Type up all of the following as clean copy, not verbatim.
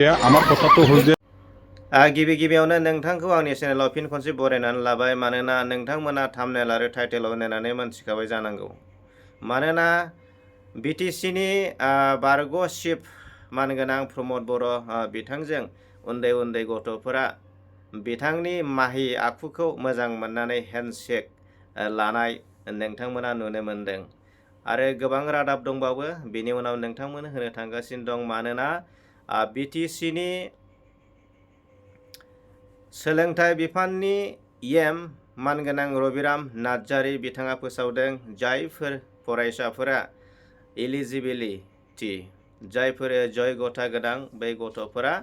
আমার কথা তো হল যে गिबि गिबियावनो नोंथांखौ आंनि चेनेलाव फिन खनसे बरायनानै लाबाय मानोना नोंथांमोना थाम्बनेल आरो टाइटेलाव नायनानै मोनथिखाबाय जानांगौ मानोना बिटिसिनि बारग' चिफ मानगोनां प्रमद बर' बिथांजों उन्दै उन्दै गथ'फोरा बिथांनि माहि आखुखौ मोजां मोननानै हेन्डशेक लानाय नोंथांमोना नुनो मोनदों आरो गोबां रादाब दंबावो बिनि उनाव नोंथांमोन होनो थांगासिनो दं मानोना बिटिसिनि सोलोंथाइ बिफाननि एम मानगोनां रबिराम नार्जारी बिथाङा फोसावदों जायफोर फरायसाफोरा एलिजिबिलिटि जायफोर जयगथा गोनां बै गथ'फोरा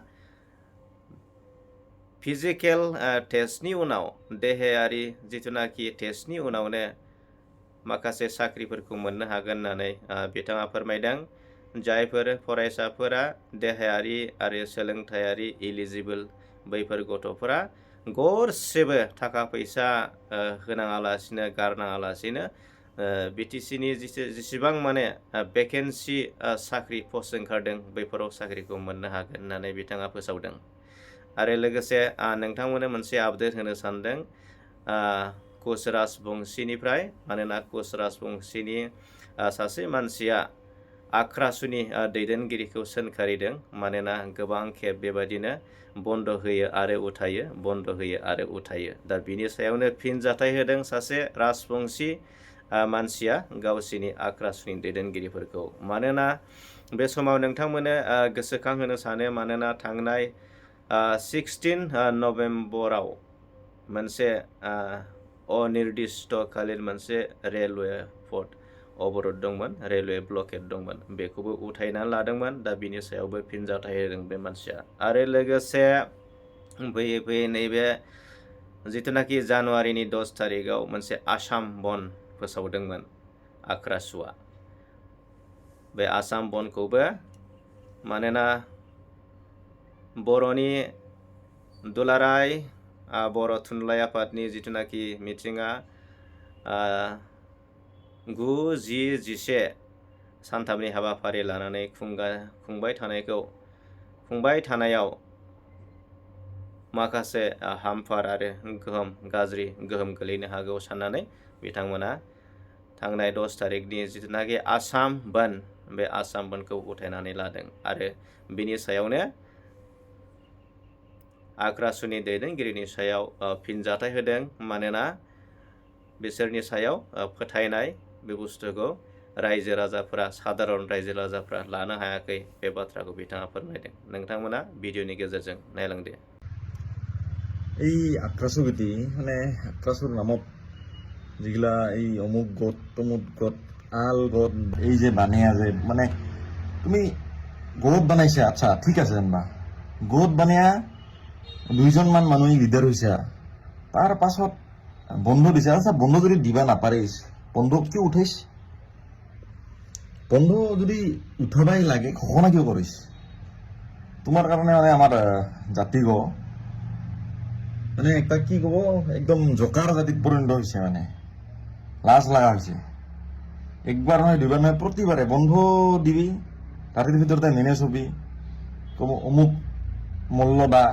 फिजिकेल टेस्टनि उनाव देहायारि जिथुनाखि टेस्टनि उनावनो माखासे साख्रिफोरखौ मोननो हागोन होननानै बिथाङा फोरमायदों जायफोर फरायसाफोरा देहायारि आरो सोलोंथायारि एलिजिबल बैफोर गथ'फोरा गरसेबो थाखा फैसा होनाङालासिनो गारनाङालासिनो बिटिसिनि जेसेबां माने भेकेन्सि साख्रि पस्ट ओंखारदों बैफोराव साख्रिखौ मोननो हागोन होननानै बिथाङा फोसावदों आरो लोगोसे नोंथांमोननो मोनसे आपडेट होनो सानदों कुच राजबंशीनिफ्राय मानोना कुच राजबंशीनि सासे मानसिया आख्रासुनि दैदेनगिरिखौ सोंखारिदों मानोना गोबां खेब बेबायदिनो बन्द होयो आरो उथायो बन्द होयो आरो उथायो दा बिनि सायावनो फिनजाथाय होदों सासे राजबंशी मानसिया गावसिनि आख्रासुनि दैदेनगिरिफोरखौ मानोना बे समाव नोंथांमोननो गोसोखांहोनो सानो मानोना थांनाय 16 नभेम्बराव मोनसे अनिर्दिष्टकालीन मोनसे रेलवे पथ अबरद दंमोन रेलवे ब्लकेट दंमोन बेखौबो उथायनानै लादोंमोन दा बिनि सायावबो फिनजाथाय होदों बे मानसिया आरो लोगोसे फैयै फैयै नैबे जिथुनाखि जानुवारिनि 10 तारिखआव मोनसे आसाम बन्द फोसावदोंमोन आख्रासुआ बे आसाम बन्दखौबो मानोना बर'नि दुलाराय बर' थुनलाइ आफादनि जिथुनाखि मिटिङा 9, 10, 11 सानथामनि हाबाफारि लानानै खुंबाय थानायाव माखासे हामफार आरो गाज्रि गोहोम गोलैनो हागौ साननानै बिथांमोना थांनाय 10 तारिखनि जिथुनाखि आसाम बन्द बे आसाम बन्दखौ उथायनानै लादों आरो बिनि सायावनो आख्रासुनि दैदेनगिरिनि सायाव फिनजाथाय होदों मानोना बिसोरनि सायाव फोथायनाय बे बुस्थुखौ रायजो राजाफोरा साधारन रायजो राजाफोरा लानो हायाखै बे बाथ्राखौ बिथाङा फोरमायदों नोंथांमोना भिडिअनि गेजेरजों नायलांदो এই আক্ৰাসু বিটি মানে আক্ৰাসুৰ নামত যিগিলা এই অমুক গত তমুক গত আল গত এই যে বানিয়া যে মানে তুমি গোট বানাইছা আচ্ছা ঠিক আছে যেনিবা গোট বানিয়া 2 মান মানুহ লিডাৰ হৈছে তাৰ পাছত বন্ধ দিছে আচ্ছা বন্ধ যদি দিবা নাপাৰিস বন্ধ কিয় উঠাইছ বন্ধ যদি উঠাবাই লাগে ঘোষণা কিয় কৰিছ তোমাৰ কাৰণে মানে আমাৰ জাতিগ মানে একটা কি কব একদম জোকাৰ জাতিত পৰিণত হৈছে মানে লাজ লাগা হৈছে একবাৰ নহয় দুইবাৰ নহয় প্ৰতিবাৰে বন্ধ দিবি ৰাতিৰ ভিতৰতে মেনেজ হবি কব অমুক মল্লদা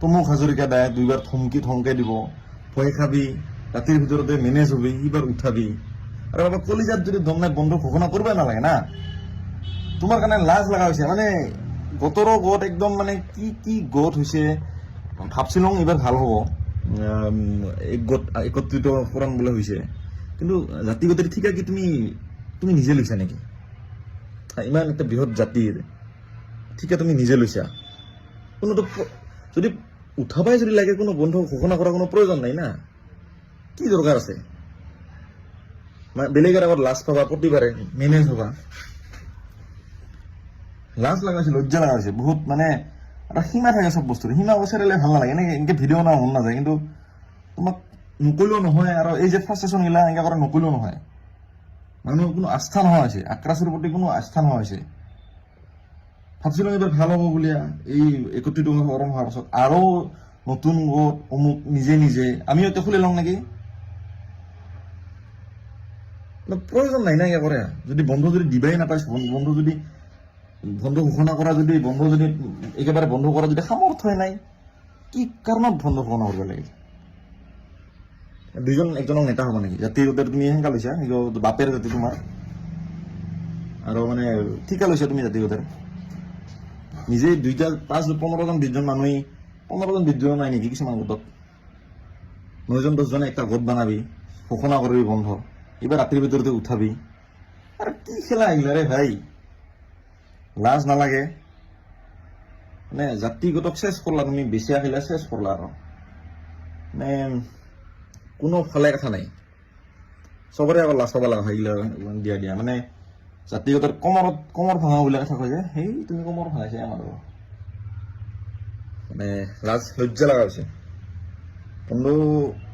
তমুক হাজৰিকা দায় দুইবাৰ ধমকাই দিব ভয় খাবি ৰাতিৰ ভিতৰতে মেনেজ হবি এইবাৰ উঠাবি আৰু বাবা কলিজাত যদি দম নাই বন্ধ ঘোষণা কৰিবই নালাগে না তোমাৰ কাৰণে লাজ লগা হৈছে মানে গতৰো গত একদম মানে কি গত হৈছে ভাবছিলং এবার ভাল হব একত্রিত ফোরাম বলে হয়েছে কিন্তু জাতিগতের ঠিকা কি তুমি নিজে লৈছা নাকি ইমান একটা বৃহৎ জাতির ঠিকা তুমি নিজে লৈছা কোনো তো যদি উঠাবাই যদি লাগে কোনো বন্ধ ঘোষণা করার কোনো প্রয়োজন নাই না কি দরকার আছে বেলেগের আবার লাজ পাবা প্রতিবারে মেনেজ হবা লাজ লাগাইছে লজ্জা লাগাইছে বহুত মানে এটা সীমা থাকে চব বস্তুৰ সীমা বছৰিলে ভাল নালাগে এনেকে ভিডিঅ' বনাব মন নাযায় কিন্তু তোমাক নকৰিলেও নহয় আৰু এই যে ফ্ৰাষ্ট্ৰেশ্যন গিলা এনেকৈ কৰা নকৰিলেও নহয় মানুহৰ কোনো আস্থা নোহোৱা হৈছে আক্ৰাসুৰ প্ৰতি কোনো আস্থা নোহোৱা হৈছে ভাবছিলো এবাৰ ভাল হ'ব বুলিয়া এই একত্ৰিত ফৰম হোৱাৰ পাছত আৰু নতুন গোট অমুক নিজে আমিও এতিয়া খুলি লওঁ নেকি প্ৰয়োজন নাই না এয়া কৰে যদি বন্ধ যদি দিবাই নাপাইছ বন্ধ যদি বন্ধ ঘোষণা কৰা যদি একেবাৰে বন্ধ কৰা যদি সামৰ্থ্যই নাই, কি কাৰণত বন্ধ ঘোষণা কৰিব লাগে? একজনক নেতা হ'ব নেকি? জাতিৰ তুমি সেনেকা লৈছা, বাপেৰ জাতি তোমাৰ, আৰু মানে ঠিকা লৈছা তুমি জাতিৰ নিজে 15জন 20জন মানুহে 15জন 20জন নাই নেকি কিছুমান গোটত? 9জন 10জনে একটা গোট বানাবি, ঘোষণা করবি বন্ধ, এবার রাত্রির ভিতরতে উঠাবি। আর কি খেলা এগুলা রে ভাই, লাজ নালাগে? মানে জাতিগতক শেষ করলা তুমি, বেশি আহিলা শেষ করলা। আর মানে কোনো ফালে কথা নাই, সবরে আবার লাজ পাব লাগা হয় এগুলা দিয়া মানে জাতিগতর কমর ভাঙা বলে কথা কয় যে, সেই তুমি কমর ভাঙাইছে আমার, মানে লাজ লজ্জা লাগা হয়েছে। বন্ধু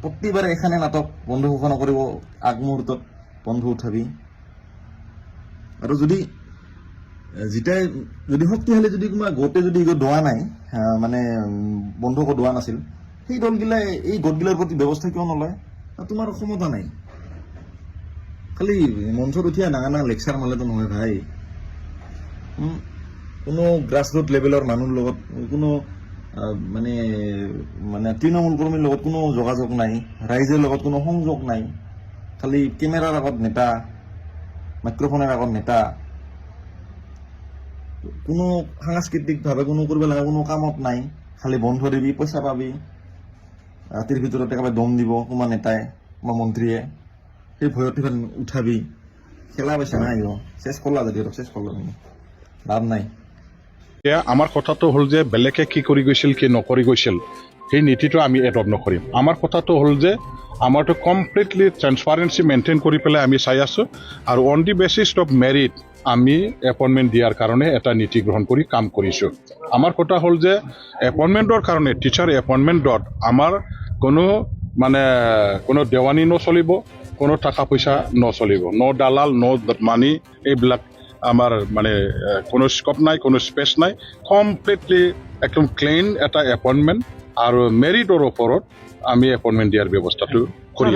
প্রতিবারে এখানে নাটক বন্ধ ঘোষণা কৰিব, আগ মুহূৰ্তত বন্ধ উঠাবি। আৰু যদি শক্তিশালী যদি কোনোবা গোটে যদি দোৱা নাই, মানে বন্ধ দোৱা নাছিল, সেই দলগিলাই এই গোটগিলাৰ প্ৰতি ব্যৱস্থা কিয় নলয়? তোমাৰ ক্ষমতা নাই, খালি মঞ্চত উঠিয়া ডাঙৰ লেকচাৰ মাৰিলেতো নহয় ভাই। কোনো গ্ৰাছৰুট লেভেলৰ মানুহৰ লগত কোনো মানে তৃণমূল কৰ্মীৰ লগত কোনো যোগাযোগ নাই, ৰাইজৰ লগত কোনো সংযোগ নাই, খালি কেমেৰাৰ আগত নেতা, মাইক্ৰফোনৰ আগত নেতা, কোনো সাংস্কৃতিকভাৱে কোনো কৰিব লগা কোনো কামত নাই, খালি বন্ধ দিবি, পইচা পাবি, ৰাতিৰ ভিতৰত একেবাৰে দম দিব কোনোবা নেতাই বা মন্ত্ৰীয়ে, সেই ভয়ত উঠাবি। খেলা পাইছে নাই, শেষ কৰলা যদি শেষ কৰলা, লাভ নাই। এতিয়া আমাৰ কথাটো হ'ল যে বেলেগে কি কৰি গৈছিল, কি নকৰি গৈছিল, সেই নীতিটো আমি এডপ্ট নকৰিম। আমাৰ কথাটো হ'ল যে আমাৰতো কমপ্লিটলি ট্ৰেন্সপাৰেঞ্চি মেইনটেইন কৰি পেলাই আমি চাই আছোঁ, আৰু on the basis of merit আমি এপইণ্টমেণ্ট দিয়াৰ কাৰণে এটা নীতি গ্ৰহণ কৰি কাম কৰিছোঁ। আমাৰ কথা হ'ল যে এপইণ্টমেণ্টৰ কাৰণে, টিচাৰ এপইণ্টমেণ্টত আমাৰ কোনো দেৱানী নচলিব, কোনো টকা পইচা নচলিব, ন' দালাল, ন' মানি, এইবিলাক আমাৰ কোনো স্কপ নাই, কোনো স্পেচ নাই। কমপ্লিটলি একদম ক্লিন এটা এপইণ্টমেণ্ট আৰু মেৰিটৰ ওপৰত আমি এপইণ্টমেণ্ট দিয়াৰ ব্যৱস্থাটো কৰি